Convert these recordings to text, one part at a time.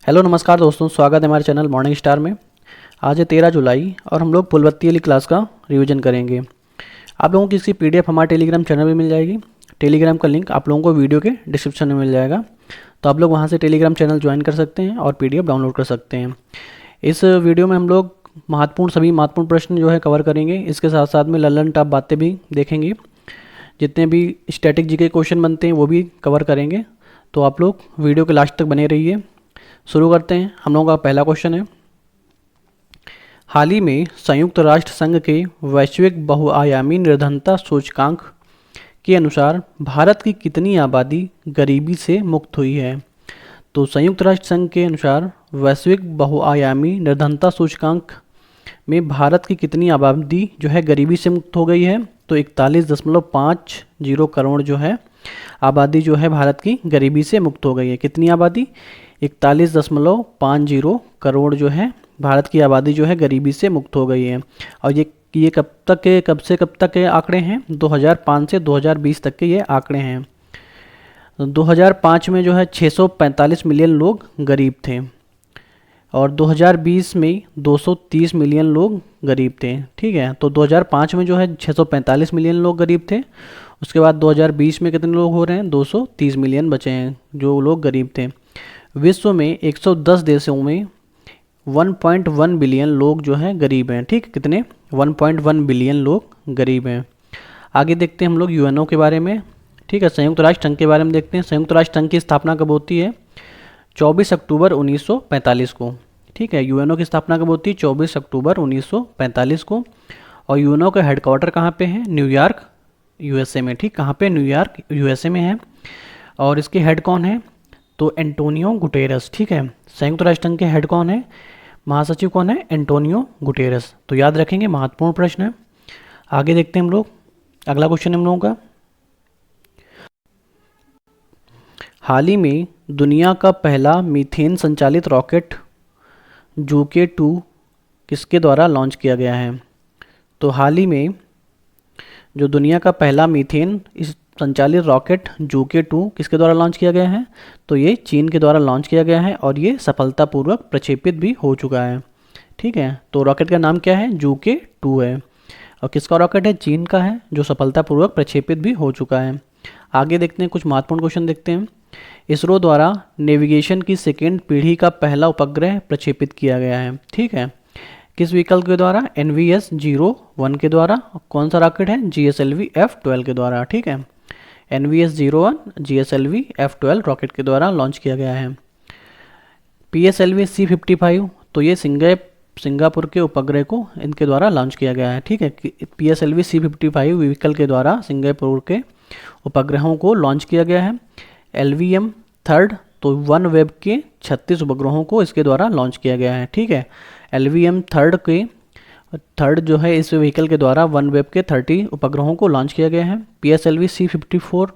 Hello नमस्कार दोस्तों, स्वागत है हमारे चैनल मॉर्निंग स्टार में। आज है 13 जुलाई और हम लोग फुलबत्ती वाली क्लास का रिवीजन करेंगे। आप लोगों की इसकी पीडीएफ हमारे टेलीग्राम चैनल में मिल जाएगी। टेलीग्राम का लिंक आप लोगों को वीडियो के डिस्क्रिप्शन में मिल जाएगा, तो आप लोग वहाँ से टेलीग्राम चैनल ज्वाइन कर सकते हैं और पीडीएफ डाउनलोड कर सकते हैं। इस वीडियो में हम लोग सभी महत्वपूर्ण प्रश्न जो है कवर करेंगे। इसके साथ साथ में लल्लन टॉप बातें भी देखेंगे। जितने भी स्टैटिक जीके क्वेश्चन बनते हैं वो भी कवर करेंगे। तो आप लोग वीडियो के लास्ट तक बने रहिए। शुरू करते हैं। हम लोगों का पहला क्वेश्चन है, हाल ही में संयुक्त राष्ट्र संघ के वैश्विक बहुआयामी निर्धनता सूचकांक के अनुसार भारत की कितनी आबादी गरीबी से मुक्त हुई है। तो संयुक्त राष्ट्र संघ के अनुसार वैश्विक बहुआयामी निर्धनता सूचकांक में भारत की कितनी आबादी जो है गरीबी से मुक्त हो गई है। तो 41.50 करोड़ जो है आबादी जो है भारत की गरीबी से मुक्त हो गई है। कितनी आबादी? 41.50 करोड़ जो है भारत की आबादी जो है गरीबी से मुक्त हो गई है। और ये कब से कब तक के आंकड़े हैं? 2005 से 2020 तक के ये आंकड़े हैं। 2005 में जो है 645 मिलियन लोग गरीब थे और 2020 में 230 मिलियन लोग गरीब थे। ठीक है, तो 2005 में जो है 645 मिलियन लोग गरीब थे। उसके बाद 2020 में कितने लोग हो रहे हैं? 230 मिलियन बचे हैं जो लोग गरीब थे। विश्व में 110 देशों में 1.1 बिलियन लोग जो है गरीब हैं। ठीक, कितने? 1.1 बिलियन लोग गरीब हैं। आगे देखते हैं हम लोग यूएनओ के बारे में। ठीक है, संयुक्त राष्ट्र संघ के बारे में देखते हैं। संयुक्त राष्ट्र संघ की स्थापना कब होती है? 24 अक्टूबर 1945 को। ठीक है, यूएनओ की स्थापना कब होती है? 24 अक्टूबर 1945 को। और यूएनओ का हेडक्वार्टर कहाँ पे है? न्यूयॉर्क यूएसए में। ठीक, कहाँ पे? न्यूयॉर्क यूएसए में है। और इसके हेड कौन है? तो एंटोनियो गुटेरस। ठीक है, संयुक्त राष्ट्र संघ के हेड कौन है? महासचिव कौन है? Antonio Guterres. तो याद रखेंगे, महत्वपूर्ण प्रश्न है। आगे देखते हैं हम लोग। अगला क्वेश्चन है हम लोगों का, हाल ही में दुनिया का पहला मीथेन संचालित रॉकेट जूके 2 किसके द्वारा लॉन्च किया गया है? तो हाल ही में जो दुनिया का पहला मीथेन संचालित रॉकेट जूके 2 किसके द्वारा लॉन्च किया गया है? तो ये चीन के द्वारा लॉन्च किया गया है और ये सफलतापूर्वक प्रक्षेपित भी हो चुका है। ठीक है, तो रॉकेट का नाम क्या है? जूके 2 है। और किसका रॉकेट है? चीन का है, जो सफलतापूर्वक प्रक्षेपित भी हो चुका है। आगे देखते हैं, कुछ महत्वपूर्ण क्वेश्चन देखते हैं। इसरो द्वारा नेविगेशन की सेकेंड पीढ़ी का पहला उपग्रह प्रक्षेपित किया गया है। ठीक है, किस विकल्प के द्वारा? NVS-01 के द्वारा। कौन सा रॉकेट है? GSLV F-12 के द्वारा। ठीक है, NVS-01 GSLV F-12 रॉकेट के द्वारा लॉन्च किया गया है। PSLV C-55, तो ये सिंगापुर के उपग्रह को इनके द्वारा लॉन्च किया गया है। ठीक है, PSLV C-55 व्हीकल के द्वारा सिंगापुर के उपग्रहों को लॉन्च किया गया है। LVM 3, तो वन वेब के 36 उपग्रहों को इसके द्वारा लॉन्च किया गया है। ठीक है, LVM 3 जो है इस व्हीकल के द्वारा वन वेब के 30 उपग्रहों को लॉन्च किया गया है। PSLV C-54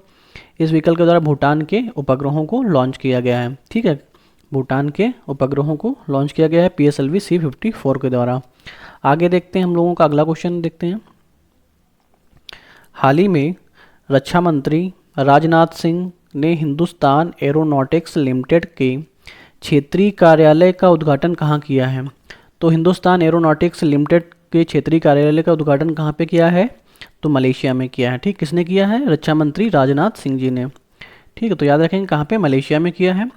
इस व्हीकल के द्वारा भूटान के उपग्रहों को लॉन्च किया गया है। ठीक है, भूटान के उपग्रहों को लॉन्च किया गया है PSLV C-54 के द्वारा। आगे देखते हैं हम लोगों का अगला क्वेश्चन देखते हैं। हाल ही में रक्षा मंत्री राजनाथ सिंह ने हिंदुस्तान एरोनॉटिक्स लिमिटेड के क्षेत्रीय कार्यालय का उद्घाटन कहाँ किया है? तो हिंदुस्तान एरोनॉटिक्स लिमिटेड के क्षेत्रीय कार्यालय का उद्घाटन कहाँ पे किया है? तो मलेशिया में किया है। ठीक, किसने किया है? रक्षा मंत्री राजनाथ सिंह जी ने। ठीक है, तो याद रखेंगे कहाँ पे? मलेशिया में किया है।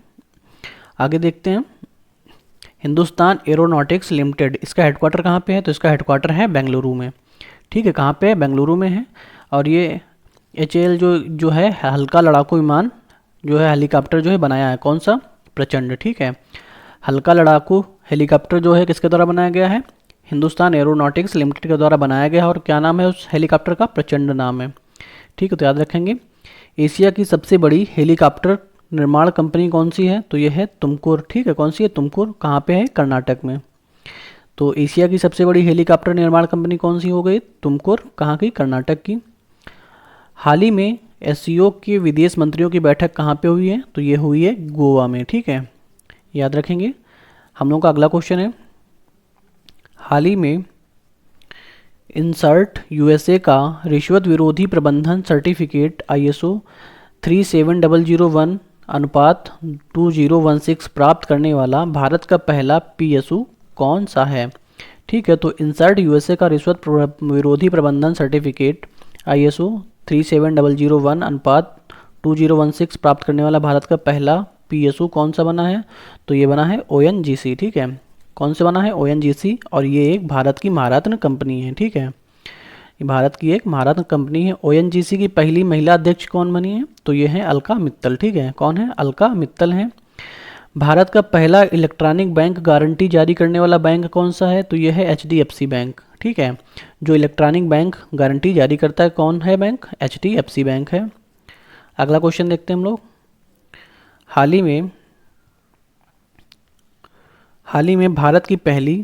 आगे देखते हैं, हिंदुस्तान एरोनॉटिक्स लिमिटेड, इसका हेडक्वार्टर कहाँ पे है? तो इसका हेडक्वार्टर है बेंगलुरु में। ठीक है, कहाँ पे है? बेंगलुरु में है। और ये HAL जो है हल्का लड़ाकू विमान जो है, हेलीकॉप्टर जो है बनाया है। कौन सा? प्रचंड। ठीक है, हल्का लड़ाकू हेलीकॉप्टर जो है किसके द्वारा बनाया गया है? हिंदुस्तान एरोनॉटिक्स लिमिटेड के द्वारा बनाया गया है। और क्या नाम है उस हेलीकॉप्टर का? प्रचंड नाम है। ठीक है, तो याद रखेंगे। एशिया की सबसे बड़ी हेलीकॉप्टर निर्माण कंपनी कौन सी है? तो ये है तुमकुर। ठीक है, कौन सी है? तुमकुर। कहाँ पे है? कर्नाटक में। तो एशिया की सबसे बड़ी हेलीकॉप्टर निर्माण कंपनी कौन सी हो गई? तुमकुर। कहाँ की? कर्नाटक की। हाल ही में SCO के विदेश मंत्रियों की बैठक कहाँ पे हुई है? तो ये हुई है गोवा में। ठीक है, याद रखेंगे। हम लोगों का अगला क्वेश्चन है, हाल ही में इंसर्ट USA का रिश्वत विरोधी प्रबंधन सर्टिफिकेट ISO 37001 अनुपात 2016 प्राप्त करने वाला भारत का पहला पीएसयू कौन सा है? ठीक है, तो इंसर्ट यूएसए का रिश्वत विरोधी प्रबंधन सर्टिफिकेट ISO 37001 अनुपात 2016 प्राप्त करने वाला भारत का पहला पीएसयू कौन सा बना है? तो ये बना है ONGC। ठीक है, कौन से बना है? ONGC। और ये एक भारत की महारत्न कंपनी है। ठीक है, ये भारत की एक महारत्न कंपनी है। ONGC की पहली महिला अध्यक्ष कौन बनी है? तो ये है अलका मित्तल। ठीक है, कौन है? अलका मित्तल है। भारत का पहला इलेक्ट्रॉनिक बैंक गारंटी जारी करने वाला बैंक कौन सा है? तो ये है HDFC बैंक। ठीक है, जो इलेक्ट्रॉनिक बैंक गारंटी जारी करता है कौन है बैंक? HDFC बैंक है। अगला क्वेश्चन देखते हैं हम लोग। हाल ही में भारत की पहली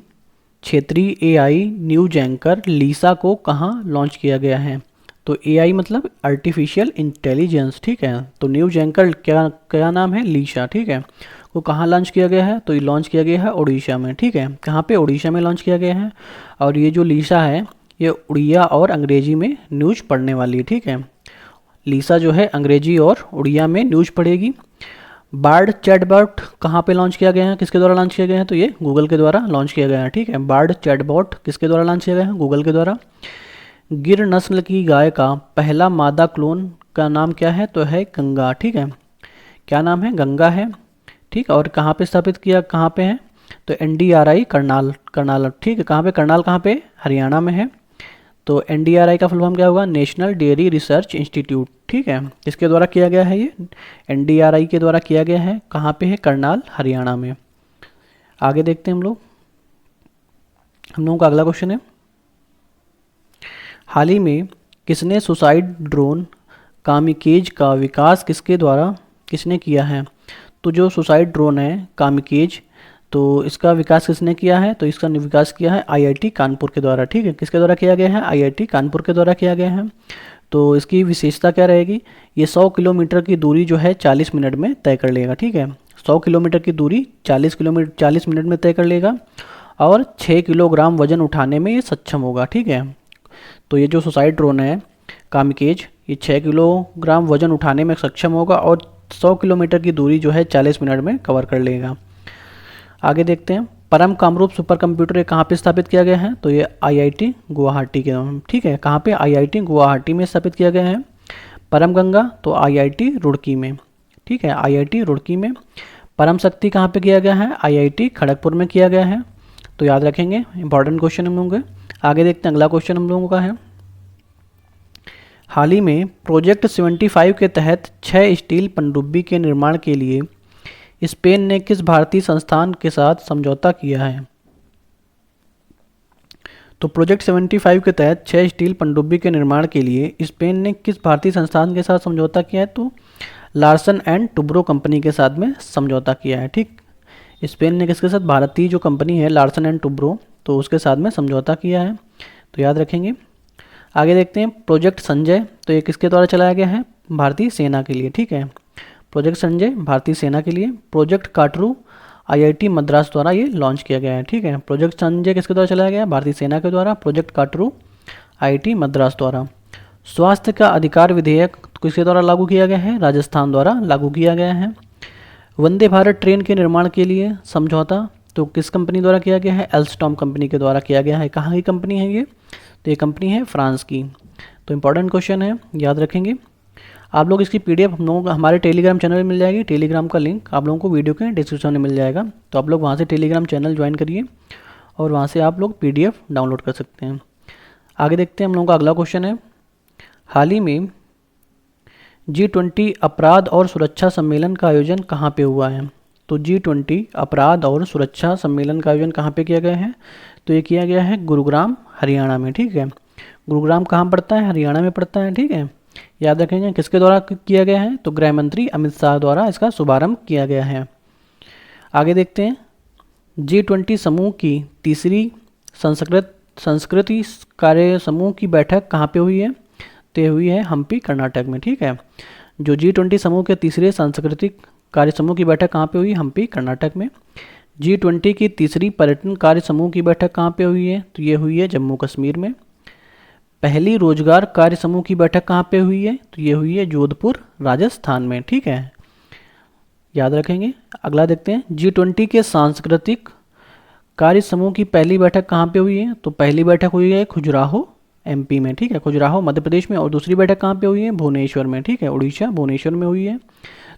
क्षेत्रीय AI न्यूज एंकर लीसा को कहाँ लॉन्च किया गया है? तो AI मतलब आर्टिफिशियल इंटेलिजेंस। ठीक है, तो न्यूज एंकर क्या क्या नाम है? लीसा। ठीक है, वो कहाँ लॉन्च किया गया है? तो ये लॉन्च किया गया है उड़ीसा में। ठीक है, कहाँ पे? उड़ीसा में लॉन्च किया गया है। और ये जो लीसा है ये उड़िया और अंग्रेजी में न्यूज पढ़ने वाली है। ठीक है, लीसा जो है अंग्रेजी और उड़िया में न्यूज पढ़ेगी। बार्ड चैटबॉट कहाँ पे लॉन्च किया गया है? किसके द्वारा लॉन्च किया गया है? तो ये गूगल के द्वारा लॉन्च किया गया है। ठीक है, बार्ड चैटबॉट किसके द्वारा लॉन्च किया गया है? गूगल के द्वारा। गिर नस्ल की गाय का पहला मादा क्लोन का नाम क्या है? तो है गंगा। ठीक है, क्या नाम है? गंगा है। ठीक, और कहाँ पे स्थापित किया, कहाँ पे है? तो NDRI करनाल। ठीक है, कहाँ पे? करनाल कहाँ पे? हरियाणा में है। तो NDRI का फुल फॉर्म क्या होगा? National dairy research institute. ठीक है, किसके द्वारा किया गया है? ये NDRI के द्वारा किया गया है। कहाँ पे है? करनाल हरियाणा में। आगे देखते हैं हम लोगों का अगला क्वेश्चन है। हाल ही में किसने सुसाइड ड्रोन कामिकेज का विकास किसने किया है? तो जो सुसाइड ड्रोन है कामिकेज, तो इसका विकास किसने किया है? तो इसका विकास किया है IIT कानपुर के द्वारा। ठीक है, किसके द्वारा किया गया है? IIT कानपुर के द्वारा किया गया है। तो इसकी विशेषता क्या रहेगी? ये 100 किलोमीटर की दूरी जो है 40 मिनट में तय कर लेगा। ठीक है, 100 किलोमीटर की दूरी 40 मिनट में तय कर लेगा और 6 किलोग्राम वजन उठाने में ये सक्षम होगा। ठीक है, तो ये जो सुसाइड ड्रोन है कामिकेज, ये 6 किलोग्राम वजन उठाने में सक्षम होगा और 100 किलोमीटर की दूरी जो है 40 मिनट में कवर कर लेगा। आगे देखते हैं। परम कामरूप सुपर कंप्यूटर ये कहाँ पे स्थापित किया गया है? तो ये IIT गुवाहाटी के। ठीक है, कहाँ पे? IIT गुवाहाटी में स्थापित किया गया है। परम गंगा तो IIT रुड़की में। ठीक है, IIT रुड़की में। परम शक्ति कहाँ पे किया गया है? IIT खड़गपुर में किया गया है। तो याद रखेंगे, इंपॉर्टेंट क्वेश्चन हम लोगों के। आगे देखते हैं, अगला क्वेश्चन हम लोगों का है। हाल ही में प्रोजेक्ट 75 के तहत 6 स्टील पनडुब्बी के निर्माण के लिए स्पेन ने किस भारतीय संस्थान के साथ समझौता किया है? तो प्रोजेक्ट 75 के तहत 6 स्टील पनडुब्बी के निर्माण के लिए स्पेन ने किस भारतीय संस्थान के साथ समझौता किया है? तो लार्सन एंड टुब्रो कंपनी के साथ में समझौता किया है। ठीक, स्पेन ने किसके साथ? भारतीय जो कंपनी है लार्सन एंड टुब्रो, तो उसके साथ में समझौता किया है। तो याद रखेंगे। आगे देखते हैं प्रोजेक्ट संजय, तो ये किसके द्वारा चलाया गया है? भारतीय सेना के लिए। ठीक है, प्रोजेक्ट संजय भारतीय सेना के लिए। प्रोजेक्ट काटरू IIT मद्रास द्वारा ये लॉन्च किया गया है। ठीक है, प्रोजेक्ट संजय किसके द्वारा चलाया गया? भारतीय सेना के द्वारा। प्रोजेक्ट काटरू IIT मद्रास द्वारा। स्वास्थ्य का अधिकार विधेयक किसके द्वारा लागू किया गया है? राजस्थान द्वारा लागू किया गया है। वंदे भारत ट्रेन के निर्माण के लिए समझौता तो किस कंपनी द्वारा किया गया है? एल्स्टॉम कंपनी के द्वारा किया गया है। कहाँ की कंपनी है ये? तो ये कंपनी है फ्रांस की। तो इंपॉर्टेंट क्वेश्चन है, याद रखेंगे। आप लोग इसकी PDF हम लोगों को हमारे टेलीग्राम चैनल में मिल जाएगी। टेलीग्राम का लिंक आप लोगों को वीडियो के डिस्क्रिप्शन में मिल जाएगा, तो आप लोग वहाँ से टेलीग्राम चैनल ज्वाइन करिए और वहाँ से आप लोग PDF डाउनलोड कर सकते हैं। आगे देखते हैं हम लोगों का अगला क्वेश्चन है। हाल ही में G20 अपराध और सुरक्षा सम्मेलन का आयोजन कहाँ पे हुआ है? तो G20 अपराध और सुरक्षा सम्मेलन का आयोजन कहाँ पे किया गया है? तो ये किया गया है गुरुग्राम हरियाणा में। ठीक है, गुरुग्राम कहाँ पड़ता है? हरियाणा में पड़ता है। ठीक है, याद रखेंगे। किसके द्वारा किया गया है? तो गृह मंत्री अमित शाह द्वारा इसका शुभारंभ किया गया है। आगे देखते हैं। G20 समूह की तीसरी संस्कृति कार्य समूह की बैठक कहाँ पे हुई है? तो हुई है हम्पी कर्नाटक में। ठीक है, जो G20 समूह के तीसरे सांस्कृतिक कार्य समूह की बैठक कहाँ पे हुई? हम्पी कर्नाटक में। G20 की तीसरी पर्यटन कार्य समूह की बैठक कहाँ पे हुई है? तो ये हुई है जम्मू कश्मीर में। पहली रोजगार कार्य समूह की बैठक कहाँ पे हुई है? तो ये हुई है जोधपुर राजस्थान में। ठीक है, याद रखेंगे। अगला देखते हैं, G20 के सांस्कृतिक कार्य समूह की पहली बैठक कहाँ पे हुई है? तो पहली बैठक हुई है खजुराहो MP में, ठीक है, खजुराहो मध्य प्रदेश में। और दूसरी बैठक कहाँ पे हुई है? भुवनेश्वर में, ठीक है, उड़ीसा भुवनेश्वर में हुई है,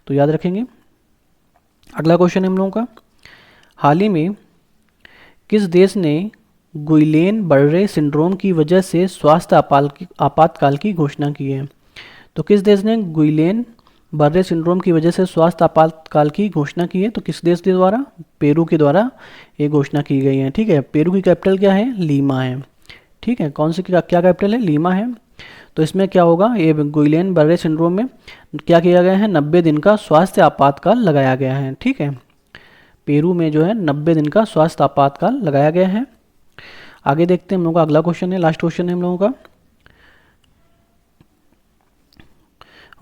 तो याद रखेंगे। अगला क्वेश्चन है हम लोगों का, हाल ही में किस देश ने गुइलेन बर्रे सिंड्रोम की वजह से स्वास्थ्य आपातकाल की घोषणा की है? तो किस देश ने गुइलेन बर्रे सिंड्रोम की वजह से स्वास्थ्य आपातकाल की घोषणा की है? तो किस देश के द्वारा? पेरू के द्वारा ये घोषणा की गई है, ठीक है। पेरू की कैपिटल क्या है? लीमा है, ठीक है। कौन सी क्या कैपिटल है? लीमा है। तो इसमें क्या होगा, ये गुइलेन बर्रे सिंड्रोम में क्या किया गया है? 90 दिन का स्वास्थ्य आपातकाल लगाया गया है, ठीक है। पेरू में जो है 90 दिन का स्वास्थ्य आपातकाल लगाया गया है। आगे देखते हैं हम लोगों का अगला क्वेश्चन है, लास्ट क्वेश्चन है हम लोगों का,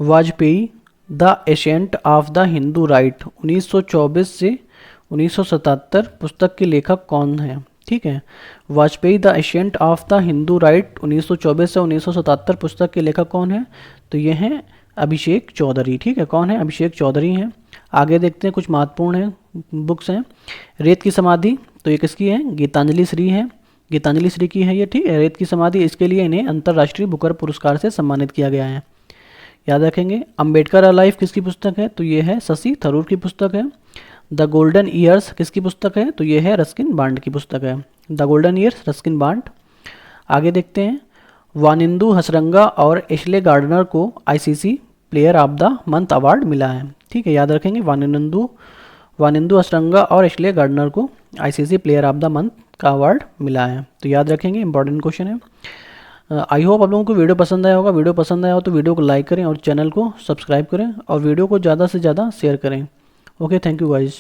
Vajpayee the ascent of the Hindu right 1924 से 1977 पुस्तक के लेखक कौन है? ठीक है, Vajpayee the ascent of the Hindu right 1924 से 1977 पुस्तक के लेखक कौन है? तो ये हैं अभिषेक चौधरी, ठीक है। कौन है? अभिषेक चौधरी हैं। आगे देखते हैं, कुछ महत्वपूर्ण हैं बुक्स हैं। रेत की समाधि, तो ये किसकी है? गीतांजलि श्री है, गीतांजलि श्री की है ये, ठीक है। रेत की समाधि, इसके लिए इन्हें अंतर्राष्ट्रीय बुकर पुरस्कार से सम्मानित किया गया है, याद रखेंगे। अंबेडकर अलाइव किसकी पुस्तक है? तो ये है शशि थरूर की पुस्तक है। द गोल्डन ईयर्स किसकी पुस्तक है? तो ये है रस्किन बांड की पुस्तक है, the golden years Ruskin bond. आगे देखते हैं, वानिंदु हसरंगा और एशले गार्डनर को ICC player of the month award मिला है, ठीक है, याद रखेंगे। वानिंदु हसरंगा और एशले गार्डनर को ICC player of the month का अवार्ड मिला है, तो याद रखेंगे, इंपॉर्टेंट क्वेश्चन है। आई होप आप लोगों को वीडियो पसंद आया होगा। वीडियो पसंद आया हो तो वीडियो को लाइक करें और चैनल को सब्सक्राइब करें और वीडियो को ज़्यादा से ज़्यादा शेयर करें। Okay, thank you guys.